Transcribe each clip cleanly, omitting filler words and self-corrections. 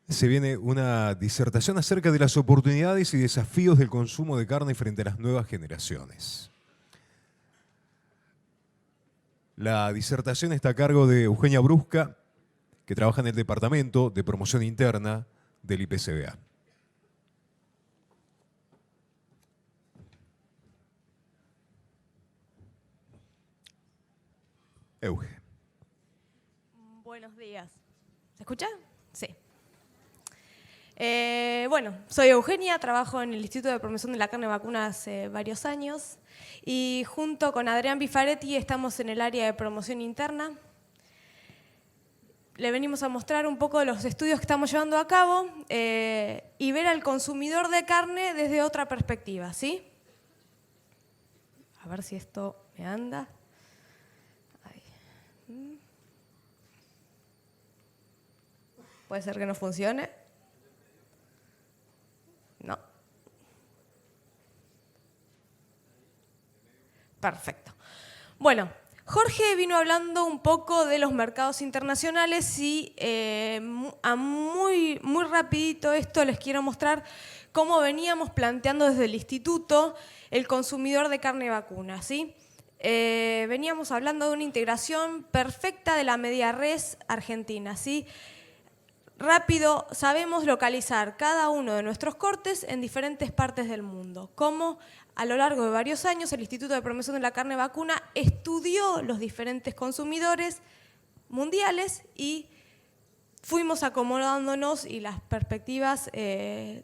Se viene una disertación acerca de las oportunidades y desafíos del consumo de carne frente a las nuevas generaciones. La disertación está a cargo de Eugenia Brusca, que trabaja en el Departamento de Promoción Interna del IPCBA. Euge. Buenos días. ¿Se escucha? Sí. Bueno, soy Eugenia, trabajo en el Instituto de Promoción de la Carne Vacuna hace varios años y junto con Adrián Bifaretti estamos en el área de promoción interna. Le venimos a mostrar un poco de los estudios que estamos llevando a cabo y ver al consumidor de carne desde otra perspectiva, ¿sí? A ver si esto me anda. Ahí. Puede ser que no funcione. No. Perfecto. Bueno, Jorge vino hablando un poco de los mercados internacionales y muy rapidito esto les quiero mostrar cómo veníamos planteando desde el instituto el consumidor de carne vacuna, ¿sí? Veníamos hablando de una integración perfecta de la media res argentina, ¿sí? Rápido sabemos localizar cada uno de nuestros cortes en diferentes partes del mundo. Como a lo largo de varios años el Instituto de Promoción de la Carne Vacuna estudió los diferentes consumidores mundiales y fuimos acomodándonos y las perspectivas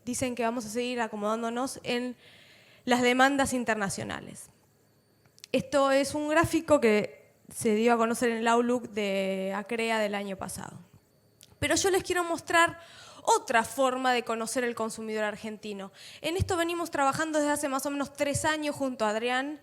dicen que vamos a seguir acomodándonos en las demandas internacionales. Esto es un gráfico que se dio a conocer en el Outlook de ACREA del año pasado. Pero yo les quiero mostrar otra forma de conocer el consumidor argentino. En esto venimos trabajando desde hace más o menos 3 años junto a Adrián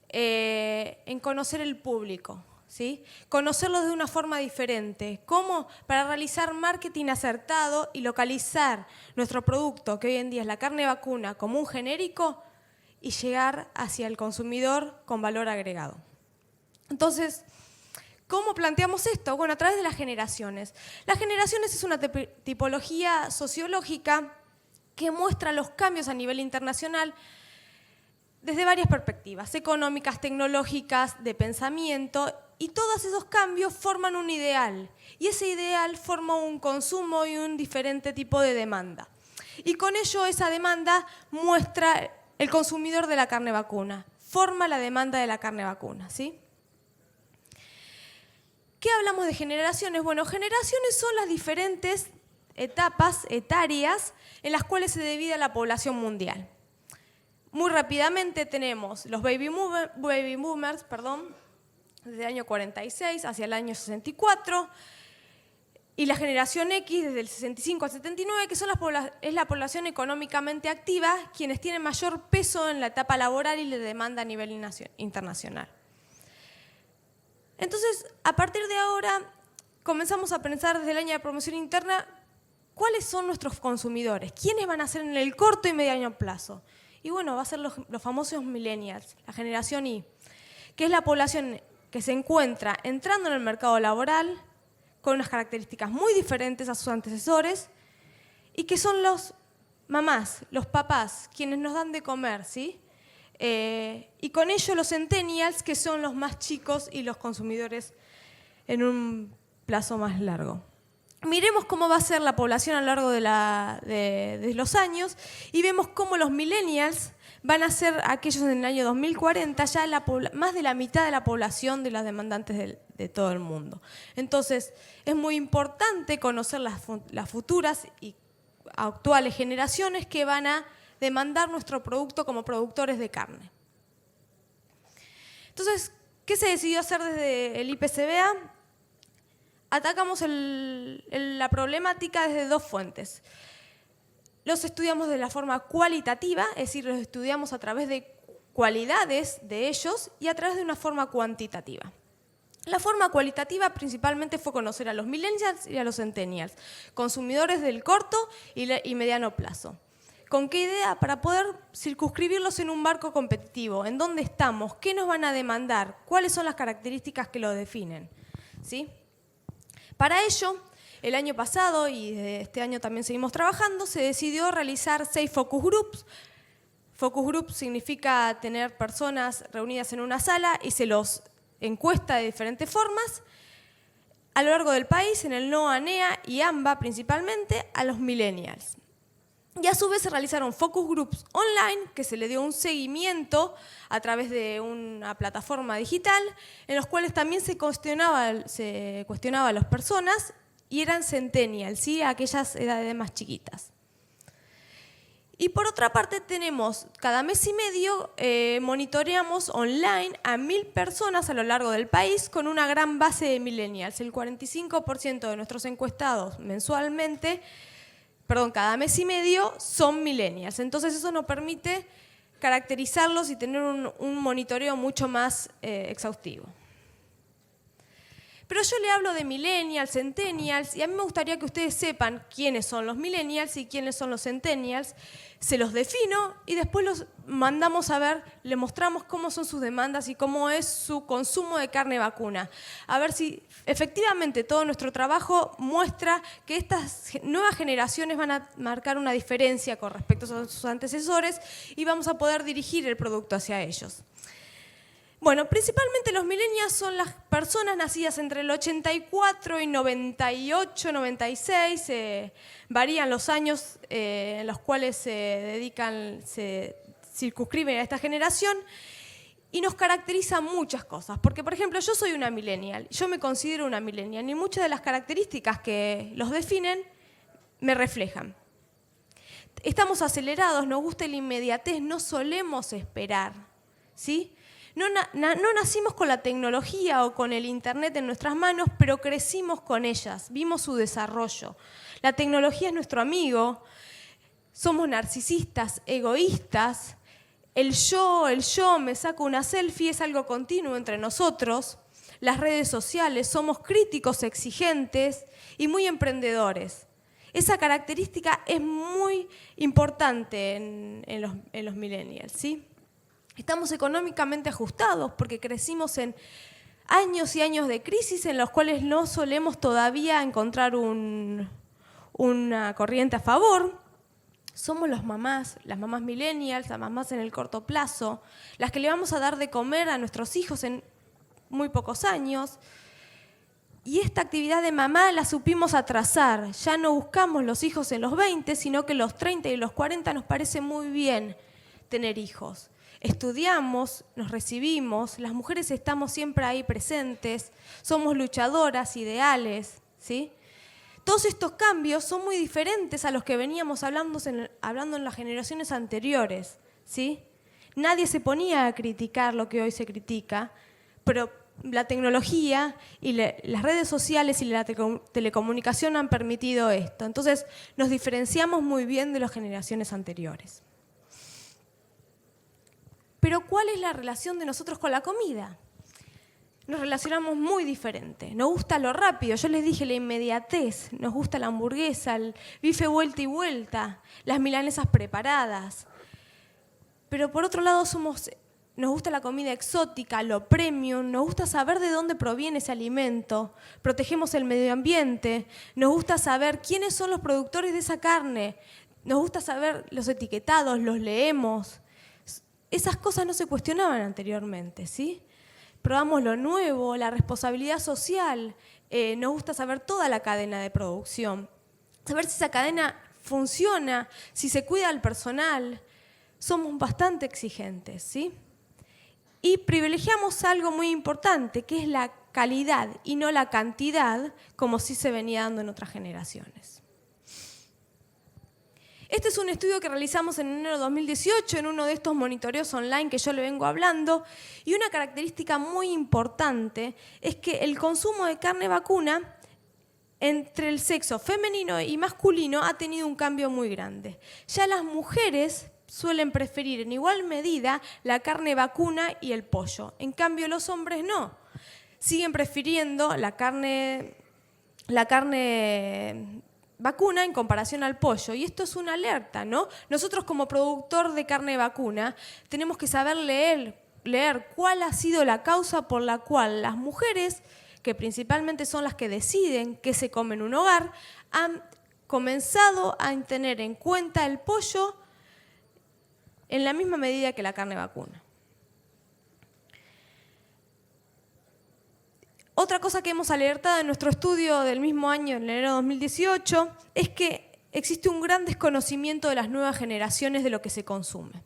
en conocer el público, ¿sí? Conocerlo de una forma diferente. ¿Cómo? Para realizar marketing acertado y localizar nuestro producto, que hoy en día es la carne vacuna, como un genérico y llegar hacia el consumidor con valor agregado. Entonces, ¿cómo planteamos esto? Bueno, a través de las generaciones. Las generaciones es una tipología sociológica que muestra los cambios a nivel internacional desde varias perspectivas, económicas, tecnológicas, de pensamiento, y todos esos cambios forman un ideal. Y ese ideal forma un consumo y un diferente tipo de demanda. Y con ello esa demanda muestra el consumidor de la carne vacuna, forma la demanda de la carne vacuna, ¿sí? ¿Qué hablamos de generaciones? Bueno, generaciones son las diferentes etapas etarias en las cuales se divide la población mundial. Muy rápidamente tenemos los baby boomers, desde el año 46 hacia el año 64, y la generación X desde el 65 al 79, que es la población económicamente activa, quienes tienen mayor peso en la etapa laboral y la demanda a nivel internacional. Entonces, a partir de ahora, comenzamos a pensar desde el año de promoción interna cuáles son nuestros consumidores, quiénes van a ser en el corto y mediano plazo. Y bueno, va a ser los famosos millennials, la generación Y, que es la población que se encuentra entrando en el mercado laboral con unas características muy diferentes a sus antecesores y que son los mamás, los papás, quienes nos dan de comer, ¿sí? Y con ello los centennials, que son los más chicos y los consumidores en un plazo más largo. Miremos cómo va a ser la población a lo largo de los años y vemos cómo los millennials van a ser aquellos en el año 2040 ya más de la mitad de la población de las demandantes de todo el mundo. Entonces es muy importante conocer las futuras y actuales generaciones que van a demandar nuestro producto como productores de carne. Entonces, ¿qué se decidió hacer desde el IPCBA? Atacamos la problemática desde 2 fuentes. Los estudiamos de la forma cualitativa, es decir, los estudiamos a través de cualidades de ellos y a través de una forma cuantitativa. La forma cualitativa principalmente fue conocer a los millennials y a los centennials, consumidores del corto y mediano plazo. ¿Con qué idea? Para poder circunscribirlos en un marco competitivo. ¿En dónde estamos? ¿Qué nos van a demandar? ¿Cuáles son las características que lo definen? ¿Sí? Para ello, el año pasado, y desde este año también seguimos trabajando, se decidió realizar 6 focus groups. Focus group significa tener personas reunidas en una sala y se los encuesta de diferentes formas a lo largo del país, en el NOA, NEA y AMBA principalmente, a los millennials. Y a su vez se realizaron focus groups online, que se le dio un seguimiento a través de una plataforma digital, en los cuales también se cuestionaba a las personas y eran centennials, ¿sí? Aquellas edades más chiquitas. Y por otra parte tenemos, cada mes y medio monitoreamos online a 1000 personas a lo largo del país con una gran base de millennials. El 45% de nuestros encuestados mensualmente, cada mes y medio, son millennials. Entonces eso nos permite caracterizarlos y tener un monitoreo mucho más exhaustivo. Pero yo le hablo de millennials, centennials, y a mí me gustaría que ustedes sepan quiénes son los millennials y quiénes son los centennials. Se los defino y después los mandamos a ver, le mostramos cómo son sus demandas y cómo es su consumo de carne vacuna. A ver si efectivamente todo nuestro trabajo muestra que estas nuevas generaciones van a marcar una diferencia con respecto a sus antecesores y vamos a poder dirigir el producto hacia ellos. Bueno, principalmente los millennials son las personas nacidas entre el 84 y 98, 96, varían los años en los cuales se circunscriben a esta generación y nos caracterizan muchas cosas. Porque, por ejemplo, yo soy una millennial, yo me considero una millennial y muchas de las características que los definen me reflejan. Estamos acelerados, nos gusta la inmediatez, no solemos esperar, ¿sí? No nacimos con la tecnología o con el internet en nuestras manos, pero crecimos con ellas, vimos su desarrollo. La tecnología es nuestro amigo, somos narcisistas, egoístas, el yo, me saco una selfie, es algo continuo entre nosotros. Las redes sociales, somos críticos, exigentes y muy emprendedores. Esa característica es muy importante en los millennials, ¿sí? Estamos económicamente ajustados porque crecimos en años y años de crisis en los cuales no solemos todavía encontrar una corriente a favor. Somos las mamás millennials, las mamás en el corto plazo, las que le vamos a dar de comer a nuestros hijos en muy pocos años. Y esta actividad de mamá la supimos atrasar. Ya no buscamos los hijos en los 20, sino que en los 30 y los 40 nos parece muy bien tener hijos. Estudiamos, nos recibimos, las mujeres estamos siempre ahí presentes, somos luchadoras, ideales, ¿sí? Todos estos cambios son muy diferentes a los que veníamos hablando en las generaciones anteriores, ¿sí? Nadie se ponía a criticar lo que hoy se critica, pero la tecnología y las redes sociales y la telecomunicación han permitido esto. Entonces nos diferenciamos muy bien de las generaciones anteriores. Pero ¿cuál es la relación de nosotros con la comida? Nos relacionamos muy diferente. Nos gusta lo rápido, yo les dije la inmediatez, nos gusta la hamburguesa, el bife vuelta y vuelta, las milanesas preparadas. Pero por otro lado nos gusta la comida exótica, lo premium, nos gusta saber de dónde proviene ese alimento, protegemos el medio ambiente, nos gusta saber quiénes son los productores de esa carne, nos gusta saber los etiquetados, los leemos. Esas cosas no se cuestionaban anteriormente, ¿sí? Probamos lo nuevo, la responsabilidad social, nos gusta saber toda la cadena de producción, saber si esa cadena funciona, si se cuida al personal. Somos bastante exigentes, ¿sí? Y privilegiamos algo muy importante, que es la calidad y no la cantidad, como sí se venía dando en otras generaciones. Este es un estudio que realizamos en enero de 2018 en uno de estos monitoreos online que yo le vengo hablando, y una característica muy importante es que el consumo de carne vacuna entre el sexo femenino y masculino ha tenido un cambio muy grande. Ya las mujeres suelen preferir en igual medida la carne vacuna y el pollo, en cambio los hombres no, siguen prefiriendo la carne vacuna en comparación al pollo, y esto es una alerta, ¿no? Nosotros como productor de carne vacuna tenemos que saber leer cuál ha sido la causa por la cual las mujeres que principalmente son las que deciden qué se come en un hogar, han comenzado a tener en cuenta el pollo en la misma medida que la carne vacuna. Otra cosa que hemos alertado en nuestro estudio del mismo año, en enero de 2018, es que existe un gran desconocimiento de las nuevas generaciones de lo que se consume.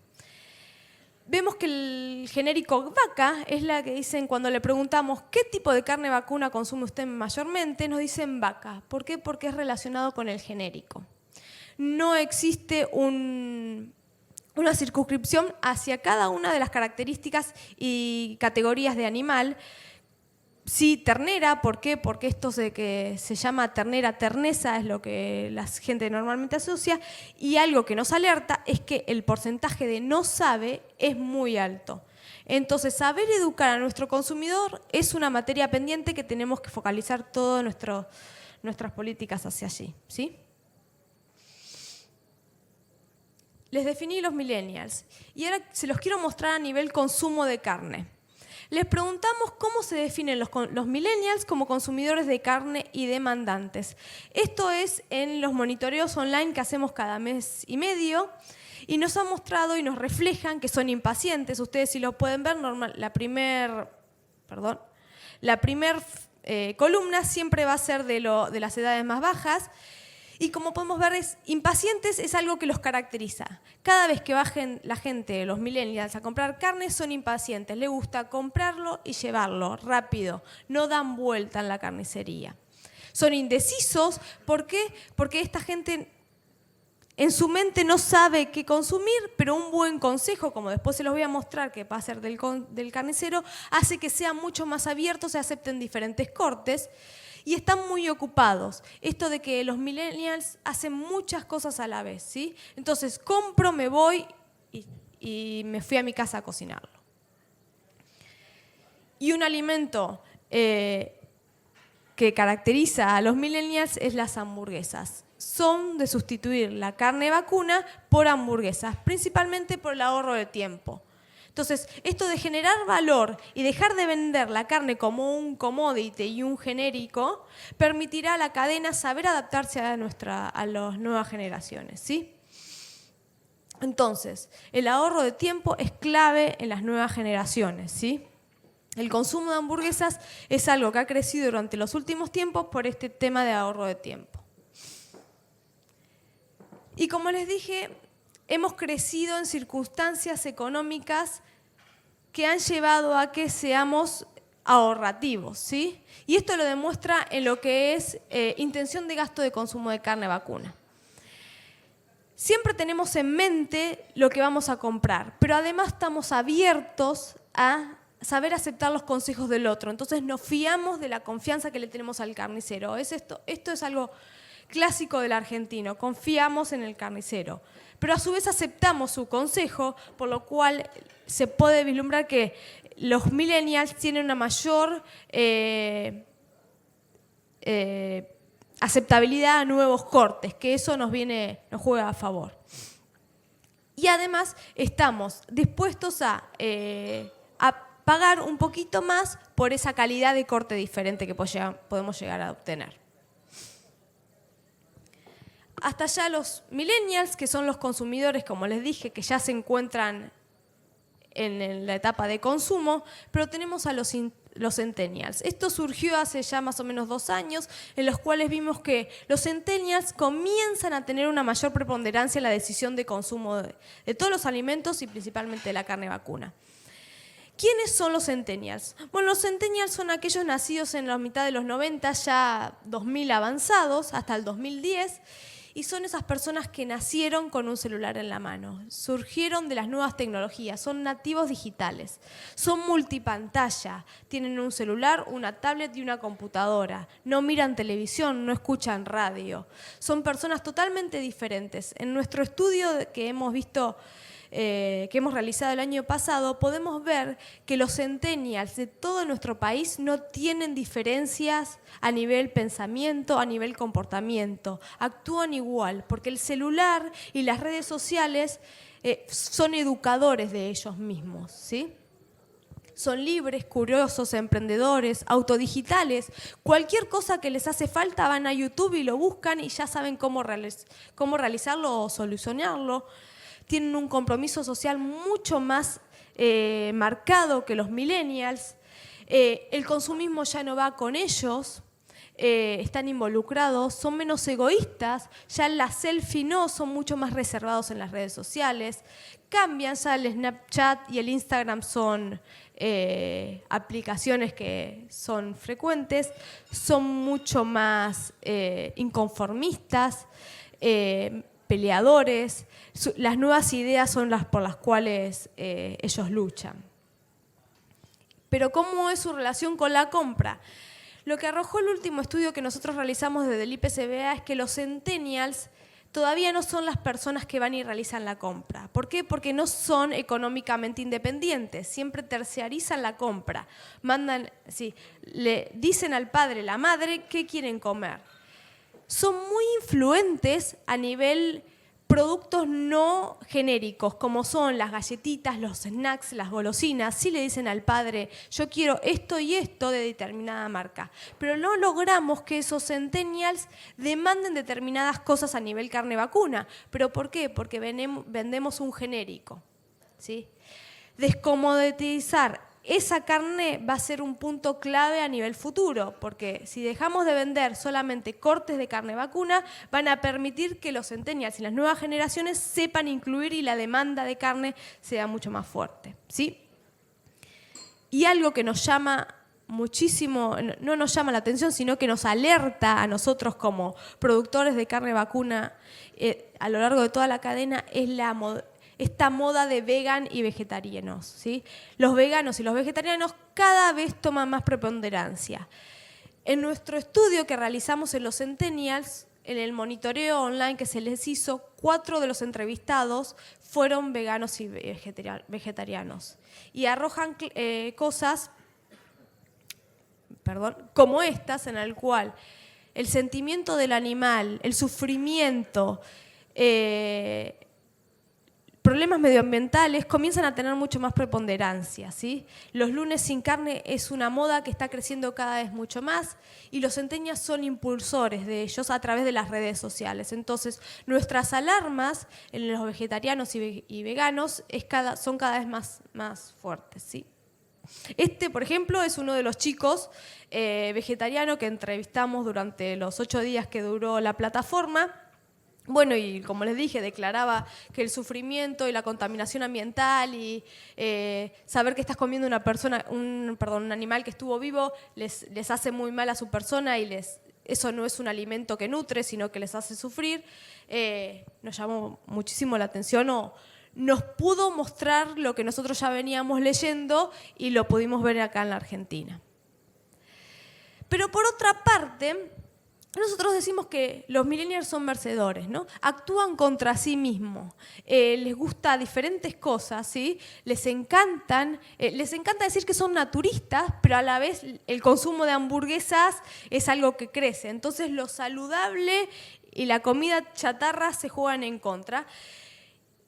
Vemos que el genérico vaca es la que dicen cuando le preguntamos ¿qué tipo de carne vacuna consume usted mayormente? Nos dicen vaca. ¿Por qué? Porque es relacionado con el genérico. No existe una circunscripción hacia cada una de las características y categorías de animal. Sí, ternera, ¿por qué? Porque esto que se llama ternera, ternesa, es lo que la gente normalmente asocia, y algo que nos alerta es que el porcentaje de no sabe es muy alto. Entonces, saber educar a nuestro consumidor es una materia pendiente que tenemos que focalizar todas nuestras políticas hacia allí, ¿sí? Les definí los millennials y ahora se los quiero mostrar a nivel consumo de carne. Les preguntamos cómo se definen los millennials como consumidores de carne y demandantes. Esto es en los monitoreos online que hacemos cada mes y medio y nos han mostrado y nos reflejan que son impacientes. Ustedes si lo pueden ver, la primer columna siempre va a ser de las edades más bajas. Y como podemos ver, impacientes es algo que los caracteriza. Cada vez que bajen la gente, los millennials, a comprar carne, son impacientes. Les gusta comprarlo y llevarlo rápido. No dan vuelta en la carnicería. Son indecisos. ¿Por qué? Porque esta gente en su mente no sabe qué consumir, pero un buen consejo, como después se los voy a mostrar, que va a ser del carnicero, hace que sean mucho más abiertos y acepten diferentes cortes. Y están muy ocupados. Esto de que los millennials hacen muchas cosas a la vez, ¿sí? Entonces, compro, me voy y me fui a mi casa a cocinarlo. Y un alimento que caracteriza a los millennials es las hamburguesas. Son de sustituir la carne vacuna por hamburguesas, principalmente por el ahorro de tiempo. Entonces, esto de generar valor y dejar de vender la carne como un commodity y un genérico permitirá a la cadena saber adaptarse a las nuevas generaciones, ¿sí? Entonces, el ahorro de tiempo es clave en las nuevas generaciones, ¿sí? El consumo de hamburguesas es algo que ha crecido durante los últimos tiempos por este tema de ahorro de tiempo. Y como les dije, hemos crecido en circunstancias económicas que han llevado a que seamos ahorrativos, ¿sí? Y esto lo demuestra en lo que es intención de gasto de consumo de carne vacuna. Siempre tenemos en mente lo que vamos a comprar, pero además estamos abiertos a saber aceptar los consejos del otro. Entonces nos fiamos de la confianza que le tenemos al carnicero. Esto es algo clásico del argentino, confiamos en el carnicero. Pero a su vez aceptamos su consejo, por lo cual se puede vislumbrar que los millennials tienen una mayor aceptabilidad a nuevos cortes, que eso nos juega a favor. Y además estamos dispuestos a pagar un poquito más por esa calidad de corte diferente que podemos llegar a obtener. Hasta allá los millennials, que son los consumidores, como les dije, que ya se encuentran en la etapa de consumo, pero tenemos a los centennials. Esto surgió hace ya más o menos 2 años, en los cuales vimos que los centennials comienzan a tener una mayor preponderancia en la decisión de consumo de todos los alimentos y principalmente de la carne vacuna. ¿Quiénes son los centennials? Bueno, los centennials son aquellos nacidos en la mitad de los 90, ya 2000 avanzados, hasta el 2010, y son esas personas que nacieron con un celular en la mano, surgieron de las nuevas tecnologías, son nativos digitales, son multipantalla, tienen un celular, una tablet y una computadora, no miran televisión, no escuchan radio, son personas totalmente diferentes. En nuestro estudio que hemos visto, que hemos realizado el año pasado, podemos ver que los centennials de todo nuestro país no tienen diferencias a nivel pensamiento, a nivel comportamiento. Actúan igual, porque el celular y las redes sociales son educadores de ellos mismos, ¿sí? Son libres, curiosos, emprendedores, autodigitales. Cualquier cosa que les hace falta van a YouTube y lo buscan y ya saben cómo realizarlo o solucionarlo. Tienen un compromiso social mucho más marcado que los millennials. El consumismo ya no va con ellos. Están involucrados, son menos egoístas, ya en la selfie no, son mucho más reservados en las redes sociales, cambian, ya el Snapchat y el Instagram son aplicaciones que son frecuentes, son mucho más inconformistas, peleadores, las nuevas ideas son las por las cuales ellos luchan. Pero ¿cómo es su relación con la compra? Lo que arrojó el último estudio que nosotros realizamos desde el IPCBA es que los centennials todavía no son las personas que van y realizan la compra. ¿Por qué? Porque no son económicamente independientes, siempre terciarizan la compra. Le dicen al padre, la madre, qué quieren comer. Son muy influentes a nivel productos no genéricos, como son las galletitas, los snacks, las golosinas. Sí le dicen al padre, yo quiero esto y esto de determinada marca. Pero no logramos que esos centennials demanden determinadas cosas a nivel carne vacuna. ¿Pero por qué? Porque vendemos un genérico, ¿sí? Descomoditizar esa carne va a ser un punto clave a nivel futuro, porque si dejamos de vender solamente cortes de carne vacuna, van a permitir que los centennials y las nuevas generaciones sepan incluir y la demanda de carne sea mucho más fuerte, ¿sí? Y algo que nos llama muchísimo, no nos llama la atención, sino que nos alerta a nosotros como productores de carne vacuna a lo largo de toda la cadena, es esta moda de vegan y vegetarianos, ¿sí? Los veganos y los vegetarianos cada vez toman más preponderancia. En nuestro estudio que realizamos en los centennials, en el monitoreo online que se les hizo, 4 de los entrevistados fueron veganos y vegetarianos. Y arrojan cosas, como estas, en el cual el sentimiento del animal, el sufrimiento, problemas medioambientales comienzan a tener mucho más preponderancia, ¿sí? Los lunes sin carne es una moda que está creciendo cada vez mucho más y los centennials son impulsores de ellos a través de las redes sociales. Entonces, nuestras alarmas en los vegetarianos y veganos son cada vez más fuertes, ¿sí? Por ejemplo, es uno de los chicos vegetarianos que entrevistamos durante los 8 días que duró la plataforma. Bueno, y como les dije, declaraba que el sufrimiento y la contaminación ambiental y saber que estás comiendo un animal que estuvo vivo les hace muy mal a su persona y eso no es un alimento que nutre, sino que les hace sufrir, nos llamó muchísimo la atención o nos pudo mostrar lo que nosotros ya veníamos leyendo y lo pudimos ver acá en la Argentina. Pero por otra parte, nosotros decimos que los millennials son mercedores, ¿no? Actúan contra sí mismos, les gusta diferentes cosas, ¿sí? Les encanta decir que son naturistas, pero a la vez el consumo de hamburguesas es algo que crece. Entonces lo saludable y la comida chatarra se juegan en contra.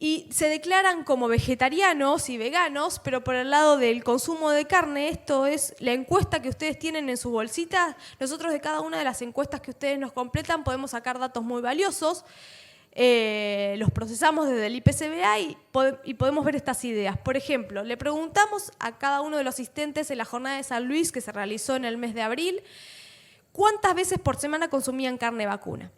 Y se declaran como vegetarianos y veganos, pero por el lado del consumo de carne, esto es la encuesta que ustedes tienen en sus bolsitas. Nosotros de cada una de las encuestas que ustedes nos completan podemos sacar datos muy valiosos. Los procesamos desde el IPCBA y podemos ver estas ideas. Por ejemplo, le preguntamos a cada uno de los asistentes en la jornada de San Luis que se realizó en el mes de abril, ¿cuántas veces por semana consumían carne vacuna?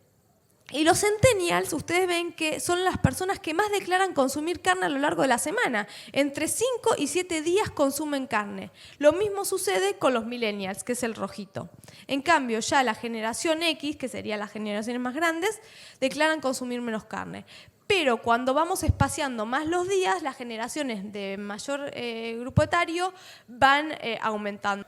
Y los centennials, ustedes ven que son las personas que más declaran consumir carne a lo largo de la semana. Entre 5 y 7 días consumen carne. Lo mismo sucede con los millennials, que es el rojito. En cambio, ya la generación X, que serían las generaciones más grandes, declaran consumir menos carne. Pero cuando vamos espaciando más los días, las generaciones de mayor grupo etario van aumentando.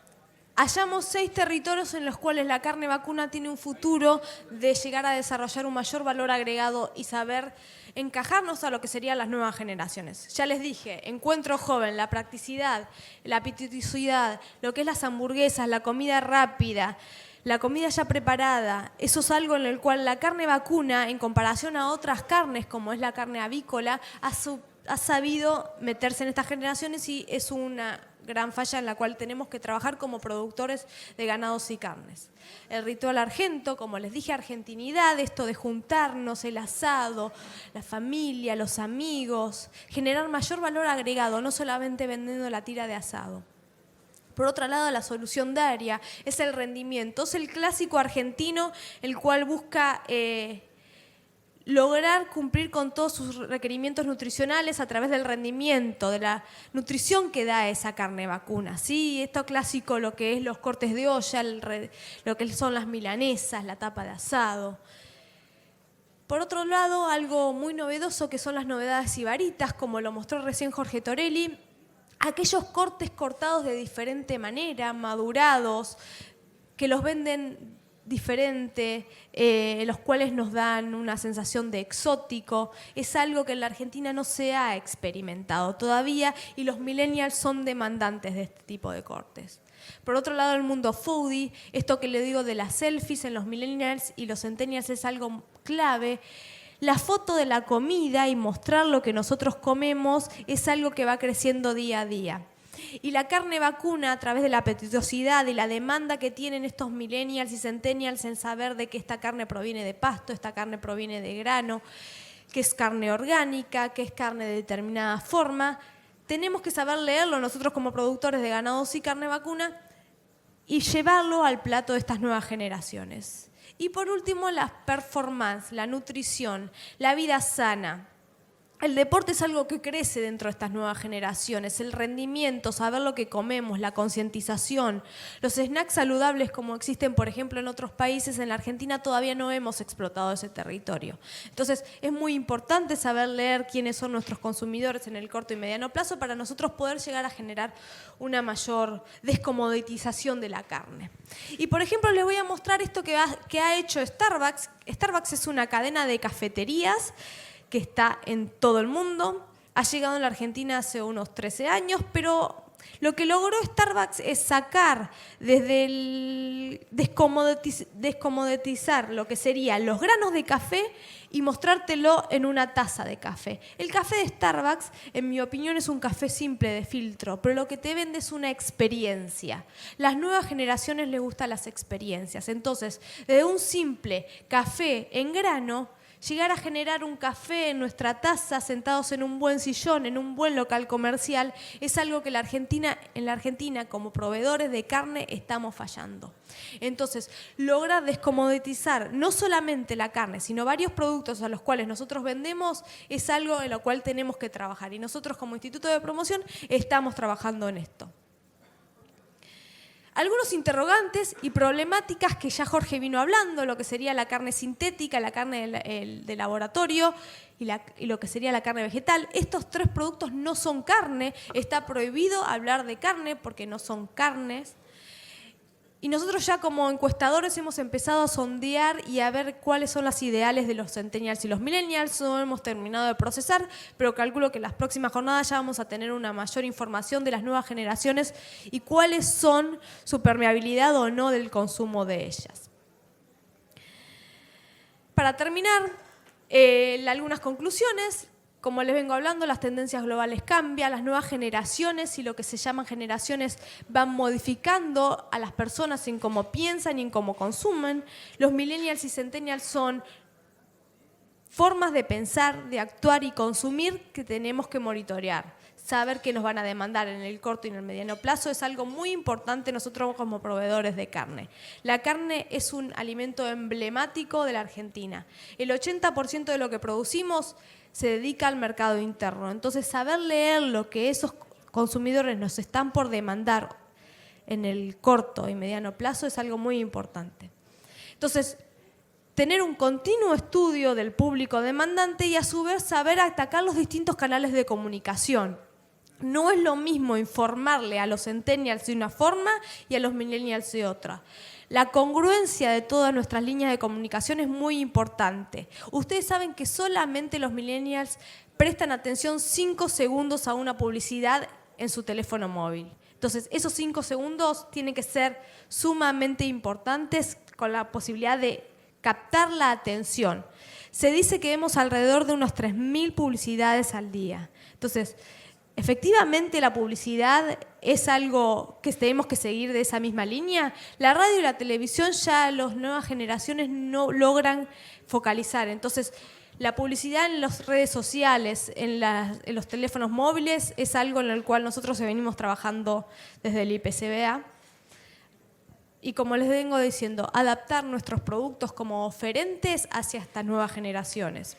Hallamos 6 territorios en los cuales la carne vacuna tiene un futuro de llegar a desarrollar un mayor valor agregado y saber encajarnos a lo que serían las nuevas generaciones. Ya les dije, encuentro joven, la practicidad, la apetitosidad, lo que es las hamburguesas, la comida rápida, la comida ya preparada, eso es algo en el cual la carne vacuna, en comparación a otras carnes como es la carne avícola, ha sabido meterse en estas generaciones y es una gran falla en la cual tenemos que trabajar como productores de ganados y carnes. El ritual argento, como les dije, argentinidad, esto de juntarnos, el asado, la familia, los amigos, generar mayor valor agregado, no solamente vendiendo la tira de asado. Por otro lado, la solución diaria es el rendimiento, es el clásico argentino el cual busca lograr cumplir con todos sus requerimientos nutricionales a través del rendimiento, de la nutrición que da esa carne vacuna. ¿Sí? Esto clásico, lo que es los cortes de olla, lo que son las milanesas, la tapa de asado. Por otro lado, algo muy novedoso que son las novedades ibaritas, como lo mostró recién Jorge Torelli, aquellos cortes cortados de diferente manera, madurados, que los venden diferente, los cuales nos dan una sensación de exótico. Es algo que en la Argentina no se ha experimentado todavía y los millennials son demandantes de este tipo de cortes. Por otro lado, el mundo foodie, esto que le digo de las selfies en los millennials y los centennials es algo clave. La foto de la comida y mostrar lo que nosotros comemos es algo que va creciendo día a día. Y la carne vacuna, a través de la apetitosidad y la demanda que tienen estos millennials y centennials en saber de que esta carne proviene de pasto, esta carne proviene de grano, que es carne orgánica, que es carne de determinada forma, tenemos que saber leerlo nosotros como productores de ganados y carne vacuna y llevarlo al plato de estas nuevas generaciones. Y por último, las performance, la nutrición, la vida sana. El deporte es algo que crece dentro de estas nuevas generaciones, el rendimiento, saber lo que comemos, la concientización, los snacks saludables como existen, por ejemplo, en otros países. En la Argentina todavía no hemos explotado ese territorio. Entonces, es muy importante saber leer quiénes son nuestros consumidores en el corto y mediano plazo para nosotros poder llegar a generar una mayor descomoditización de la carne. Y, por ejemplo, les voy a mostrar esto que ha hecho Starbucks. Starbucks es una cadena de cafeterías que está en todo el mundo. Ha llegado en la Argentina hace unos 13 años, pero lo que logró Starbucks es sacar desde el descomoditizar lo que serían los granos de café y mostrártelo en una taza de café. El café de Starbucks, en mi opinión, es un café simple de filtro, pero lo que te vende es una experiencia. Las nuevas generaciones les gustan las experiencias. Entonces, desde un simple café en grano, llegar a generar un café en nuestra taza, sentados en un buen sillón, en un buen local comercial, es algo que en la Argentina, como proveedores de carne, estamos fallando. Entonces, lograr descomoditizar no solamente la carne, sino varios productos a los cuales nosotros vendemos, es algo en lo cual tenemos que trabajar. Y nosotros, como Instituto de Promoción, estamos trabajando en esto. Algunos interrogantes y problemáticas que ya Jorge vino hablando, lo que sería la carne sintética, la carne de laboratorio y lo que sería la carne vegetal. Estos tres productos no son carne, está prohibido hablar de carne porque no son carnes. Y nosotros ya como encuestadores hemos empezado a sondear y a ver cuáles son las ideales de los centennials y los millennials. No hemos terminado de procesar, pero calculo que en las próximas jornadas ya vamos a tener una mayor información de las nuevas generaciones y cuáles son su permeabilidad o no del consumo de ellas. Para terminar, algunas conclusiones. Como les vengo hablando, las tendencias globales cambian, las nuevas generaciones y lo que se llaman generaciones van modificando a las personas en cómo piensan y en cómo consumen. Los millennials y centennials son formas de pensar, de actuar y consumir que tenemos que monitorear. Saber qué nos van a demandar en el corto y en el mediano plazo es algo muy importante nosotros como proveedores de carne. La carne es un alimento emblemático de la Argentina. El 80% de lo que producimos se dedica al mercado interno. Entonces, saber leer lo que esos consumidores nos están por demandar en el corto y mediano plazo es algo muy importante. Entonces, tener un continuo estudio del público demandante y a su vez saber atacar los distintos canales de comunicación. No es lo mismo informarle a los centennials de una forma y a los millennials de otra. La congruencia de todas nuestras líneas de comunicación es muy importante. Ustedes saben que solamente los millennials prestan atención 5 segundos a una publicidad en su teléfono móvil. Entonces, esos 5 segundos tienen que ser sumamente importantes con la posibilidad de captar la atención. Se dice que vemos alrededor de unos 3.000 publicidades al día. Entonces, ¿Efectivamente la publicidad es algo que tenemos que seguir de esa misma línea? La radio y la televisión ya las nuevas generaciones no logran focalizar. Entonces, la publicidad en las redes sociales, en los teléfonos móviles, es algo en el cual nosotros venimos trabajando desde el IPCBA. Y como les vengo diciendo, adaptar nuestros productos como oferentes hacia estas nuevas generaciones.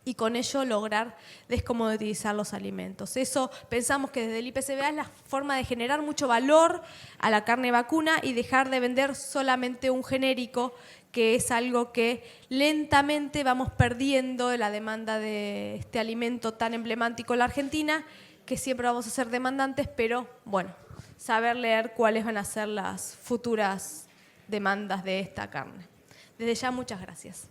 Y con ello lograr descomoditizar los alimentos. Eso pensamos que desde el IPCBA es la forma de generar mucho valor a la carne vacuna y dejar de vender solamente un genérico, que es algo que lentamente vamos perdiendo de la demanda de este alimento tan emblemático en la Argentina, que siempre vamos a ser demandantes, pero bueno, saber leer cuáles van a ser las futuras demandas de esta carne. Desde ya, muchas gracias.